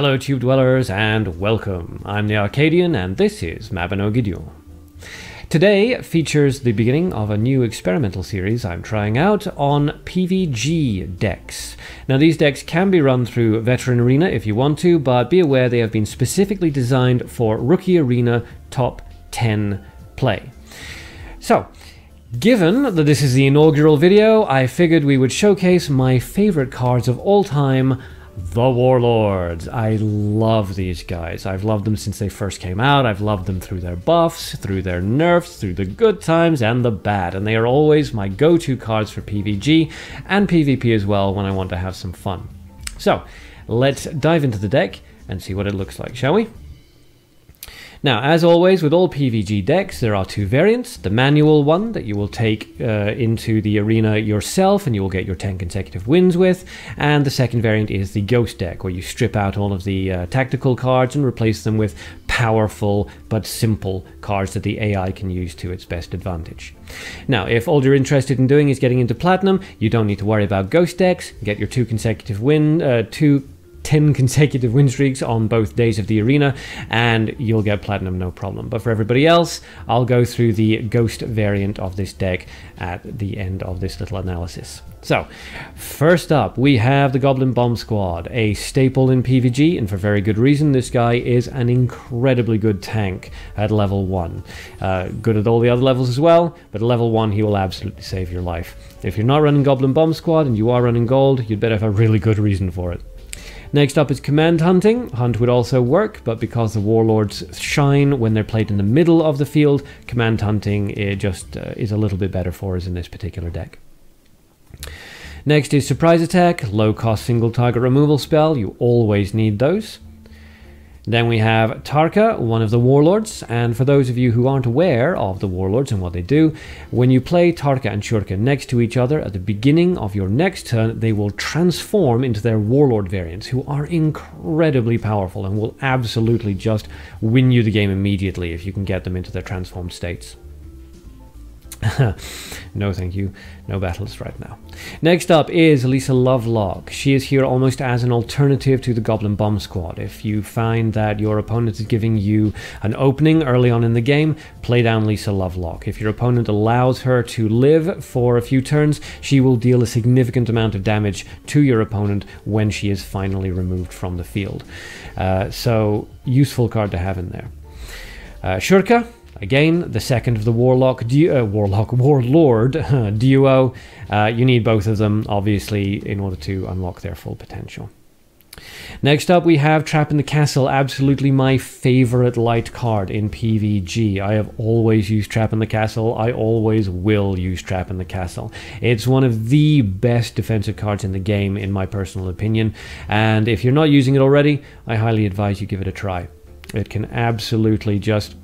Hello Tube Dwellers and welcome. I'm the Arcadean and this is MAbinogi Duel. Today features the beginning of a new experimental series I'm trying out on PvG decks. Now these decks can be run through Veteran Arena if you want to, but be aware they have been specifically designed for Rookie Arena top 10 play. So, given that this is the inaugural video, I figured we would showcase my favorite cards of all time, the Warlords. I love these guys. I've loved them since they first came out. I've loved them through their buffs, through their nerfs, through the good times and the bad. And they are always my go-to cards for PvG and PvP as well when I want to have some fun. So, let's dive into the deck and see what it looks like, shall we? Now, as always, with all PvG decks, there are two variants. The manual one that you will take into the arena yourself and you will get your 10 consecutive wins with. And the second variant is the Ghost deck, where you strip out all of the tactical cards and replace them with powerful but simple cards that the AI can use to its best advantage. Now, if all you're interested in doing is getting into Platinum, you don't need to worry about Ghost decks. Get your 10 consecutive win streaks on both days of the arena and you'll get Platinum no problem. But for everybody else, I'll go through the Ghost variant of this deck at the end of this little analysis. So, first up, we have the Goblin Bomb Squad, a staple in PvG, and for very good reason. This guy is an incredibly good tank at level 1. Good at all the other levels as well, but at level 1 he will absolutely save your life. If you're not running Goblin Bomb Squad and you are running gold, you'd better have a really good reason for it. Next up is Command Hunting. Hunt would also work, but because the Warlords shine when they're played in the middle of the field, Command Hunting just is a little bit better for us in this particular deck. Next is Surprise Attack, low-cost single target removal spell. You always need those. Then we have Tarka, one of the Warlords, and for those of you who aren't aware of the Warlords and what they do, when you play Tarka and Shurka next to each other at the beginning of your next turn, they will transform into their Warlord variants, who are incredibly powerful and will absolutely just win you the game immediately if you can get them into their transformed states. No thank you, no battles right now. Next up is Lisa Lovelock. She is here almost as an alternative to the Goblin Bomb Squad. If you find that your opponent is giving you an opening early on in the game, play down Lisa Lovelock. If your opponent allows her to live for a few turns, she will deal a significant amount of damage to your opponent when she is finally removed from the field. So, useful card to have in there. Shurka. Again, the second of the Warlord duo. You need both of them, obviously, in order to unlock their full potential. Next up, we have Trap in the Castle, absolutely my favorite light card in PvG. I have always used Trap in the Castle. I always will use Trap in the Castle. It's one of the best defensive cards in the game, in my personal opinion. And if you're not using it already, I highly advise you give it a try. It can absolutely just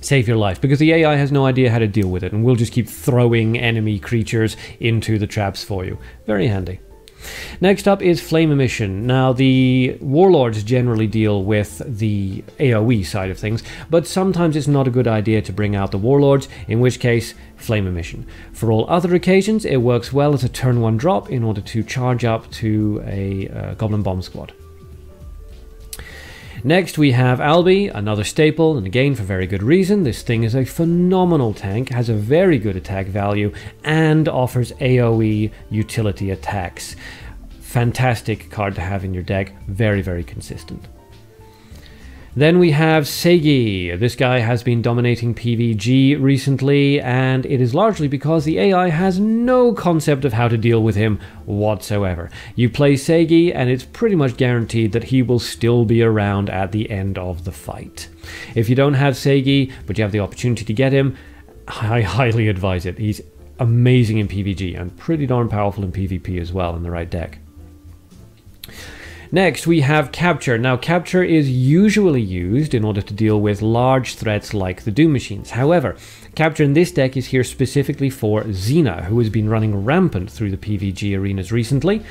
save your life, because the AI has no idea how to deal with it, and we'll just keep throwing enemy creatures into the traps for you. Very handy. Next up is Flame Emission. Now, the Warlords generally deal with the AoE side of things, but sometimes it's not a good idea to bring out the Warlords, in which case, Flame Emission. For all other occasions, it works well as a turn 1 drop in order to charge up to a Goblin Bomb Squad. Next we have Albi, another staple, and again for very good reason. This thing is a phenomenal tank, has a very good attack value, and offers AoE utility attacks. Fantastic card to have in your deck, very, very consistent. Then we have Segi. This guy has been dominating PvG recently, and it is largely because the AI has no concept of how to deal with him whatsoever. You play Segi, and it's pretty much guaranteed that he will still be around at the end of the fight. If you don't have Segi, but you have the opportunity to get him, I highly advise it. He's amazing in PvG, and pretty darn powerful in PvP as well in the right deck. Next, we have Capture. Now, Capture is usually used in order to deal with large threats like the Doom Machines. However, Capture in this deck is here specifically for Xena, who has been running rampant through the PvG arenas recently.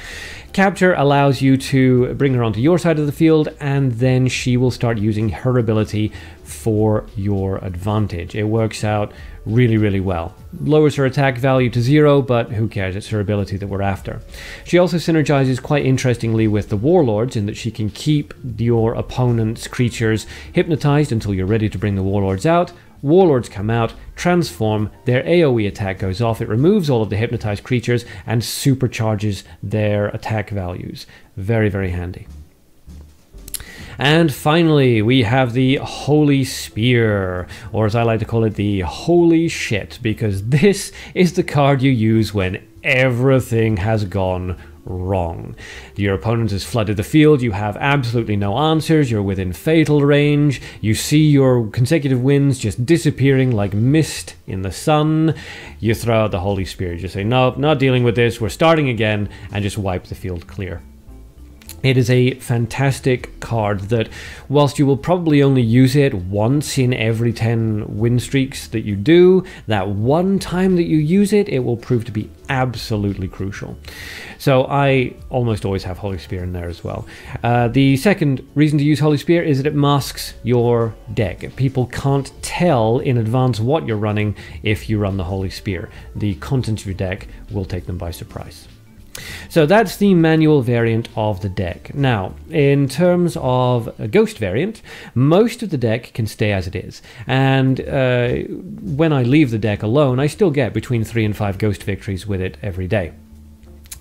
Capture allows you to bring her onto your side of the field, and then she will start using her ability for your advantage. It works out really, really well. Lowers her attack value to 0, but who cares, it's her ability that we're after. She also synergizes quite interestingly with the Warlords in that she can keep your opponent's creatures hypnotized until you're ready to bring the Warlords out. Warlords come out, transform, their AoE attack goes off, it removes all of the hypnotized creatures and supercharges their attack values. Very, very handy. And finally, we have the Holy Spear, or as I like to call it, the Holy Shit, because this is the card you use when everything has gone wrong. Your opponent has flooded the field, you have absolutely no answers, you're within fatal range, you see your consecutive wins just disappearing like mist in the sun. You throw out the Holy Spear, you just say, nope, not dealing with this, we're starting again, and just wipe the field clear. It is a fantastic card that, whilst you will probably only use it once in every 10 win streaks that you do, that one time that you use it, it will prove to be absolutely crucial. So I almost always have Holy Spear in there as well. The second reason to use Holy Spear is that it masks your deck. People can't tell in advance what you're running if you run the Holy Spear. The contents of your deck will take them by surprise. So that's the manual variant of the deck. Now, in terms of a ghost variant, most of the deck can stay as it is. And when I leave the deck alone, I still get between 3 and 5 ghost victories with it every day.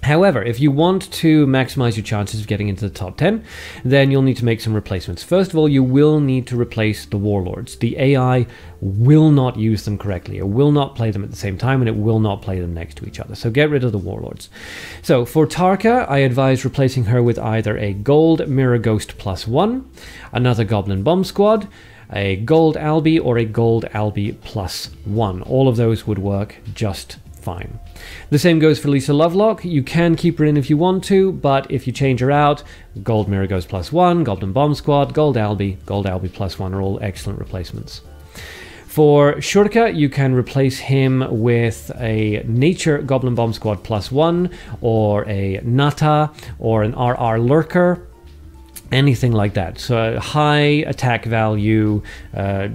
However, if you want to maximize your chances of getting into the top 10, then you'll need to make some replacements. First of all, you will need to replace the Warlords. The AI will not use them correctly. It will not play them at the same time, and it will not play them next to each other. So get rid of the Warlords. So for Tarka, I advise replacing her with either a Gold Mirror Ghost +1, another Goblin Bomb Squad, a Gold Albi, or a Gold Albi +1. All of those would work just fine. The same goes for Lisa Lovelock. You can keep her in if you want to, but if you change her out, Gold Mirror Ghost +1, Goblin Bomb Squad, Gold Albi +1 are all excellent replacements. For Shurka, you can replace him with a Nature Goblin Bomb Squad +1, or a Nata, or an RR Lurker. Anything like that. So a high attack value,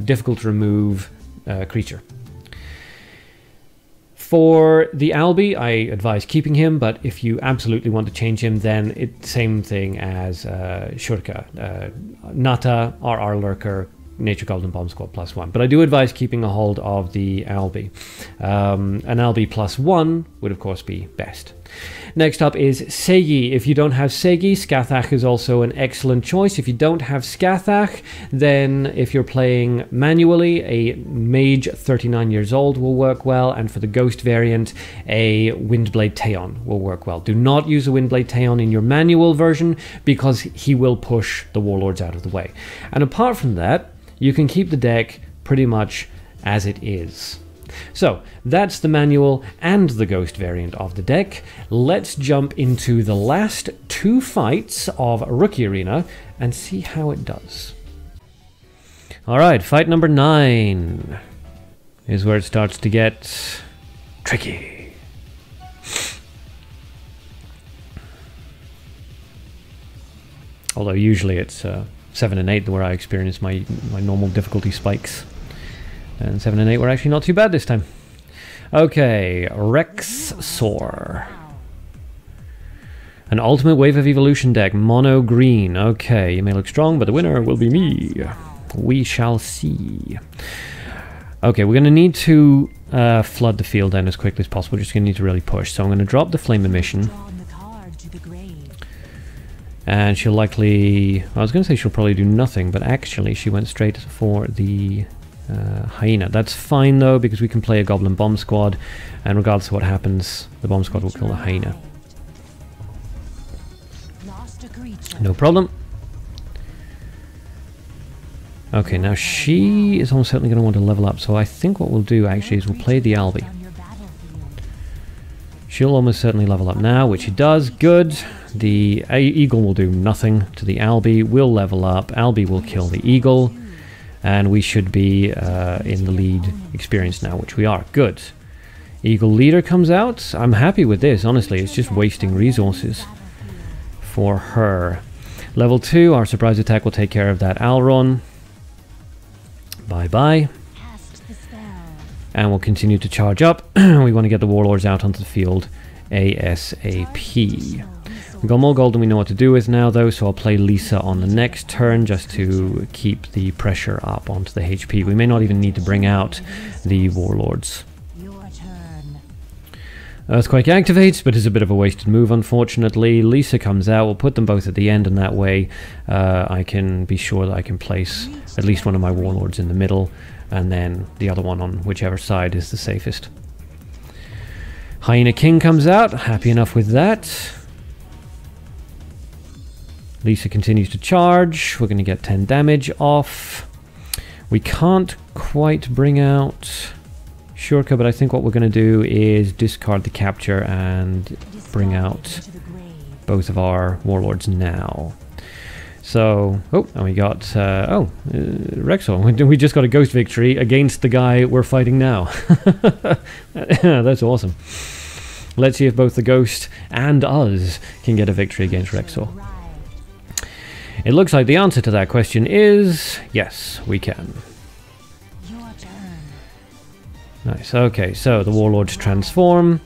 difficult to remove creature. For the Albi, I advise keeping him, but if you absolutely want to change him, then it's same thing as Shurka. Nata, RR Lurker, Nature Goblin Bomb Squad +1. But I do advise keeping a hold of the Albi. An Albi +1 would of course be best. Next up is Segi. If you don't have Segi, Skathach is also an excellent choice. If you don't have Skathach, then if you're playing manually, a Mage 39 years old will work well, and for the Ghost variant, a Windblade Teon will work well. Do not use a Windblade Teon in your manual version, because he will push the Warlords out of the way. And apart from that, you can keep the deck pretty much as it is. So that's the manual and the Ghost variant of the deck. Let's jump into the last 2 fights of Rookie Arena and see how it does. Alright, fight number 9 is where it starts to get tricky. Although usually it's 7 and 8 where I experience my normal difficulty spikes. And 7 and 8 were actually not too bad this time. Okay, Rexor. An ultimate Wave of Evolution deck, mono green. Okay, you may look strong, but the winner will be me. We shall see. Okay, we're going to need to flood the field then as quickly as possible. We're just going to need to really push. So I'm going to drop the Flame Emission. And she'll likely... I was going to say she'll probably do nothing, but actually she went straight for the... Hyena. That's fine though, because we can play a Goblin Bomb Squad, and regardless of what happens, the Bomb Squad will kill the Hyena. No problem. Okay, now she is almost certainly going to want to level up, so I think what we'll do actually is we'll play the Albi. She'll almost certainly level up now, which she does. Good. The Eagle will do nothing to the Albi. We'll level up. Albi will kill the Eagle. And we should be in the lead experience now, which we are. Good. Eagle Leader comes out. I'm happy with this, honestly. It's just wasting resources for her. Level 2, our surprise attack will take care of that Alron. Bye-bye. and we'll continue to charge up. We want to get the Warlords out onto the field ASAP. We've got more gold than we know what to do with now, though, so I'll play Lisa on the next turn just to keep the pressure up onto the HP. We may not even need to bring out the Warlords. Earthquake activates, but is a bit of a wasted move, unfortunately. Lisa comes out, we'll put them both at the end, and that way I can be sure that I can place at least one of my Warlords in the middle, and then the other one on whichever side is the safest. Hyena King comes out, happy enough with that. Lisa continues to charge, we're going to get 10 damage off. We can't quite bring out Shurka, but I think what we're going to do is discard the capture and bring out both of our Warlords now. So, and we got, Rexor. We just got a ghost victory against the guy we're fighting now. That's awesome. Let's see if both the ghost and us can get a victory against Rexor. It looks like the answer to that question is yes, we can. Nice, okay, so the Warlords transform.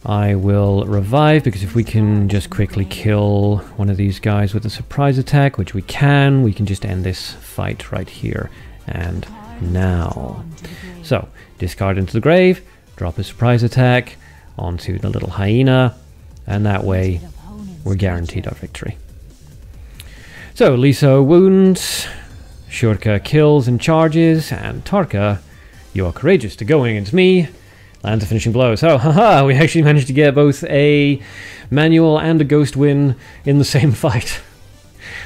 I will revive, because if we can just quickly kill one of these guys with a surprise attack, which we can just end this fight right here and now. So, discard into the grave, drop a surprise attack onto the little hyena, and that way we're guaranteed our victory. So, Lisa wounds, Shurka kills and charges, and Tarka, you are courageous to go against me. Lands a finishing blow. So, haha, we actually managed to get both a manual and a ghost win in the same fight.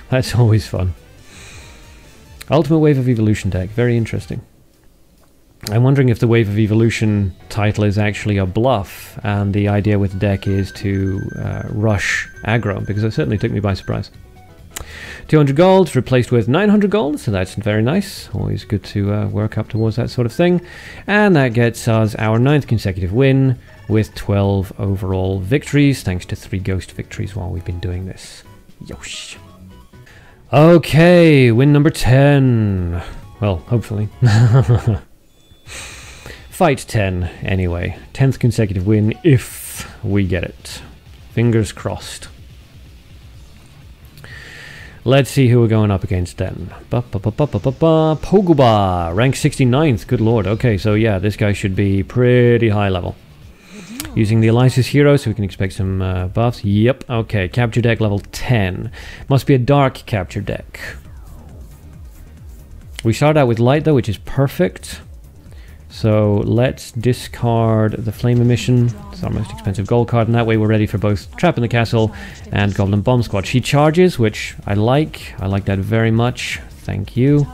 That's always fun. Ultimate Wave of Evolution deck. Very interesting. I'm wondering if the Wave of Evolution title is actually a bluff, and the idea with the deck is to rush aggro, because it certainly took me by surprise. 200 gold replaced with 900 gold, so that's very nice. Always good to work up towards that sort of thing. And that gets us our 9th consecutive win with 12 overall victories, thanks to 3 ghost victories while we've been doing this. Yosh. Okay, win number 10. Well, hopefully. Fight 10, anyway. 10th consecutive win if we get it. Fingers crossed. Let's see who we're going up against then. Pogoba, rank 69th, good lord. Okay, so yeah, this guy should be pretty high level. Using the Elisis hero, so we can expect some buffs. Yep, okay, capture deck level 10. Must be a dark capture deck. We start out with light though, which is perfect. So let's discard the Flame Emission. It's our most expensive gold card, and that way we're ready for both Trap in the Castle and Goblin Bomb Squad. She charges, which I like. I like that very much. Thank you.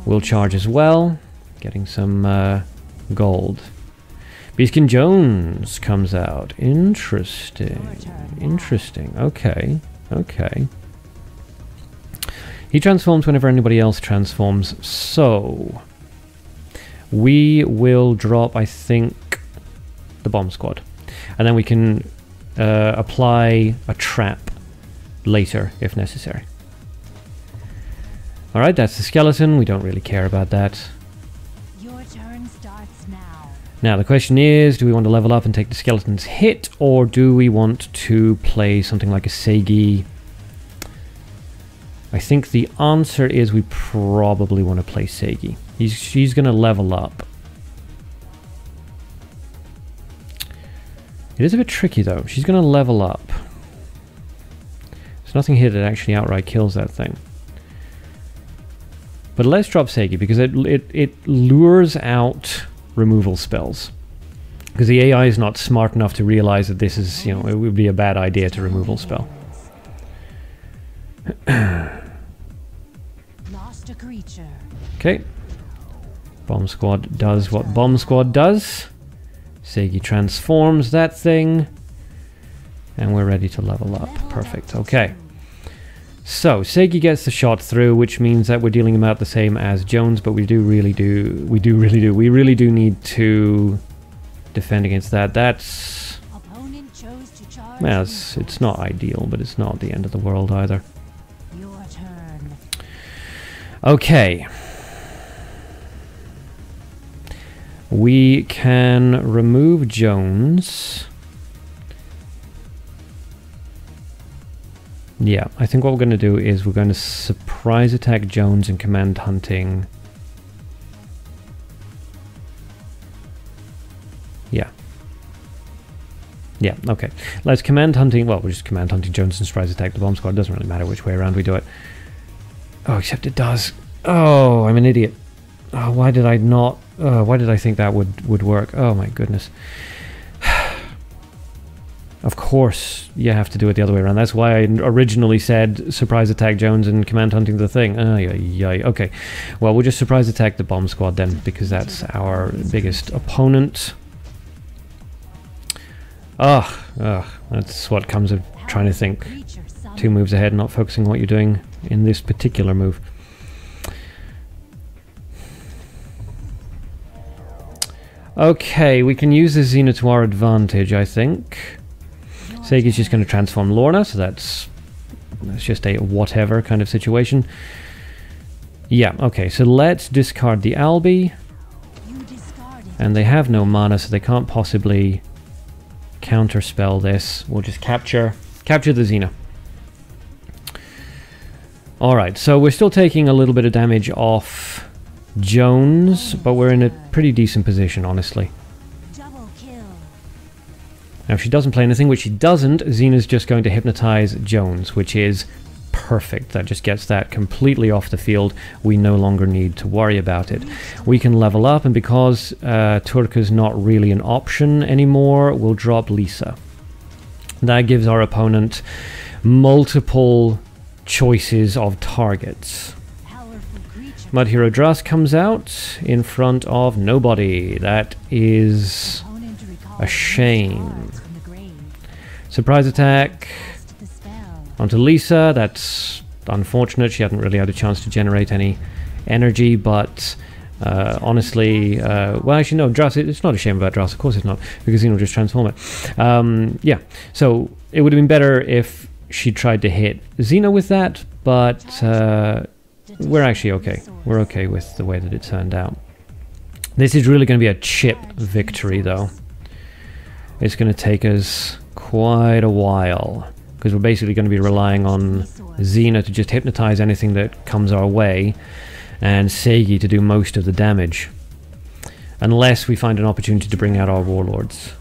We'll charge as well, getting some gold. Beastkin Jones comes out. Interesting. Interesting. Okay. Okay. He transforms whenever anybody else transforms, so we will drop, I think, the Bomb Squad. And then we can apply a trap later, if necessary. Alright, that's the skeleton. We don't really care about that. Your turn starts now. Now, the question is, do we want to level up and take the skeleton's hit, or do we want to play something like a Segi? I think the answer is we probably want to play Segi. She's going to level up. It is a bit tricky though. She's going to level up. There's nothing here that actually outright kills that thing. But let's drop Segi because it lures out removal spells. Because the AI is not smart enough to realize that this is, you know, it would be a bad idea to removal spell. Lost a creature. Okay. Bomb Squad does what Bomb Squad does. Segi transforms that thing. And we're ready to level up. Perfect. Okay. So, Segi gets the shot through, which means that we're dealing about the same as Jones, but we really do need to defend against that. That's... well, it's not ideal, but it's not the end of the world either. Your turn. Okay. We can remove Jones. Yeah, I think what we're going to do is we're going to surprise attack Jones and command hunting. Yeah. Yeah, okay. Let's command hunting. Well, we'll just command hunting Jones and surprise attack the bomb squad. It doesn't really matter which way around we do it. Oh, except it does. Oh, I'm an idiot. Oh, why did I not... why did I think that would work? Oh my goodness. Of course you have to do it the other way around. That's why I originally said surprise attack Jones and command hunting the thing. Oh, yeah. Okay. Well, we'll just surprise attack the bomb squad then, because that's our biggest opponent. That's what comes of trying to think 2 moves ahead, not focusing on what you're doing in this particular move. Okay, we can use the Xena to our advantage, I think. Segi's just going to transform Lorna, so that's just a whatever kind of situation. Yeah, okay, so let's discard the Albi. And they have no mana, so they can't possibly counterspell this. We'll just capture the Xena. Alright, so we're still taking a little bit of damage off Jones, but we're in a pretty decent position, honestly. Now, if she doesn't play anything, which she doesn't, Xena's just going to hypnotize Jones, which is perfect. That just gets that completely off the field. We no longer need to worry about it. We can level up, and because Tarka's not really an option anymore, we'll drop Lisa. That gives our opponent multiple choices of targets. Mud Hero Dras comes out in front of nobody. That is a shame. Surprise attack onto Lisa. That's unfortunate. She hadn't really had a chance to generate any energy, but honestly, well, actually, no, Dras, it's not a shame about Dras. Of course it's not, because Xena will just transform it. Yeah, so it would have been better if she tried to hit Xena with that, but we're actually okay. We're okay with the way that it turned out. This is really going to be a chip victory, though. It's going to take us quite a while, because we're basically going to be relying on Xena to just hypnotize anything that comes our way, and Segi to do most of the damage, unless we find an opportunity to bring out our Warlords.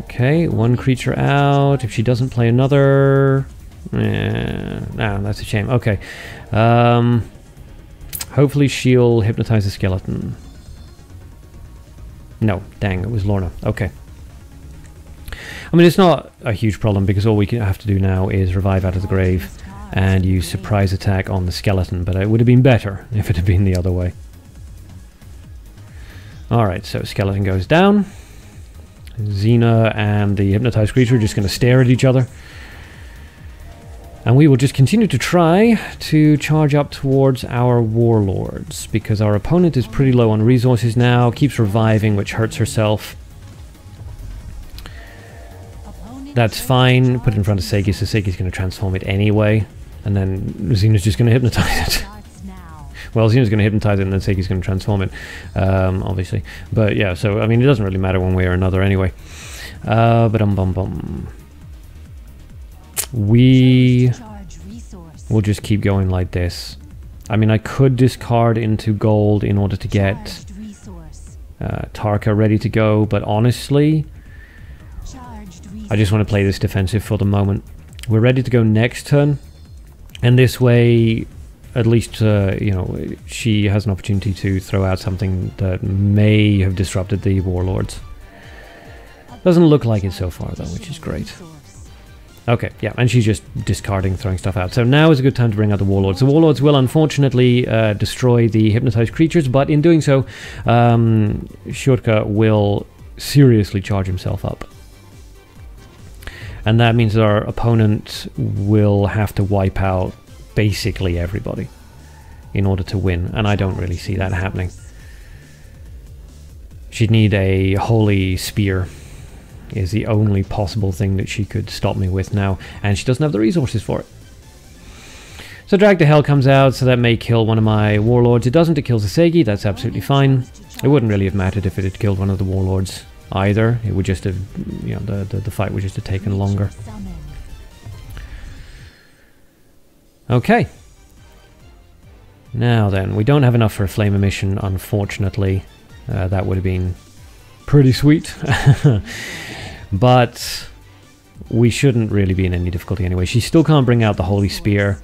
Okay, 1 creature out. If she doesn't play another... no, that's a shame. Okay. Hopefully she'll hypnotize the skeleton. No, dang, it was Lorna. Okay. I mean, it's not a huge problem, because all we have to do now is revive out of the grave and use surprise attack on the skeleton, but it would have been better if it had been the other way. Alright, so skeleton goes down. Xena and the hypnotized creature are just going to stare at each other. And we will just continue to try to charge up towards our Warlords, because our opponent is pretty low on resources now, keeps reviving, which hurts herself. That's fine. Put it in front of Segi, so Segi's going to transform it anyway, and then Xena's just going to hypnotize it. Well, Xena's going to hypnotize it, and then Segi's going to transform it, obviously. But yeah, so, I mean, it doesn't really matter one way or another anyway. We will just keep going like this. I mean, I could discard into gold in order to get Tarka ready to go, but honestly, I just want to play this defensive for the moment. We're ready to go next turn, and this way, at least, you know, she has an opportunity to throw out something that may have disrupted the Warlords. Doesn't look like it so far, though, which is great. Okay, yeah, and she's just discarding, throwing stuff out. So now is a good time to bring out the Warlords. The Warlords will unfortunately destroy the hypnotized creatures, but in doing so, Shurka will seriously charge himself up. And that means that our opponent will have to wipe out basically everybody in order to win, and I don't really see that happening. She'd need a holy spear, is the only possible thing that she could stop me with now, and she doesn't have the resources for it. So Drag to Hell comes out, so that may kill one of my Warlords. It doesn't, it kills the Segi, that's absolutely fine. It wouldn't really have mattered if it had killed one of the Warlords either. It would just have, you know, the fight would just have taken longer. Okay. Now then, we don't have enough for a Flame Emission, unfortunately. That would have been pretty sweet. But we shouldn't really be in any difficulty anyway. She still can't bring out the Holy Spear.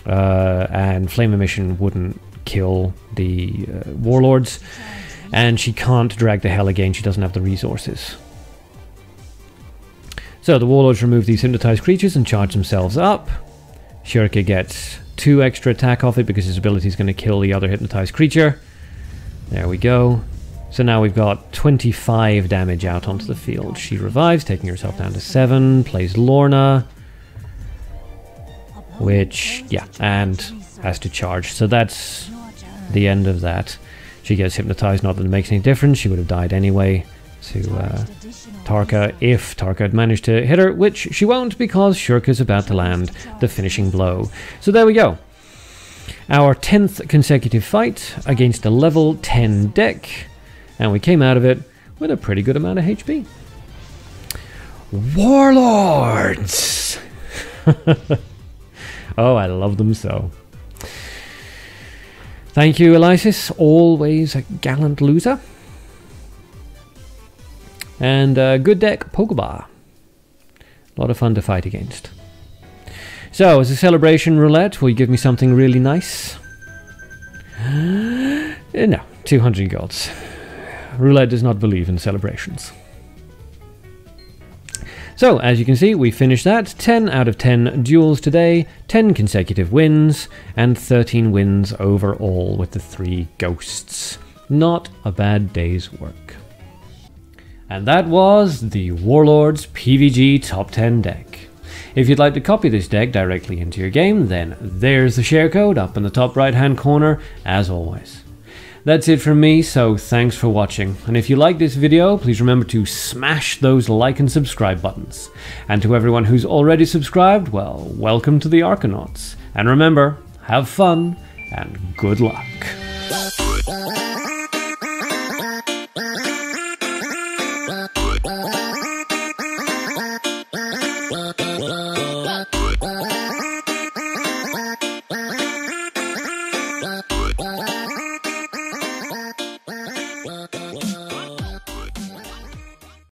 And Flame Emission wouldn't kill the Warlords. And she can't drag to Hell again. She doesn't have the resources. So the Warlords remove these hypnotized creatures and charge themselves up. Shurka gets 2 extra attack off it because his ability is going to kill the other hypnotized creature. There we go. So now we've got 25 damage out onto the field. She revives, taking herself down to 7. Plays Lorna. Which, yeah, and has to charge. So that's the end of that. She gets hypnotized, not that it makes any difference. She would have died anyway to Tarka if Tarka had managed to hit her, which she won't because Shurka's about to land the finishing blow. So there we go. Our 10th consecutive fight against a level 10 deck. And we came out of it with a pretty good amount of HP. Warlords! Oh, I love them so. Thank you, Elysis. Always a gallant loser. And good deck, Pokeball. A lot of fun to fight against. So, as a celebration roulette, will you give me something really nice? No, 200 golds. Roulette does not believe in celebrations. So, as you can see, we finished that. 10 out of 10 duels today, 10 consecutive wins, and 13 wins overall with the 3 ghosts. Not a bad day's work. And that was the Warlords PvG Top 10 deck. If you'd like to copy this deck directly into your game, then there's the share code up in the top right hand corner, as always. That's it from me, so thanks for watching. And if you like this video, please remember to smash those like and subscribe buttons. And to everyone who's already subscribed, well, welcome to the Arcanauts. And remember, have fun and good luck.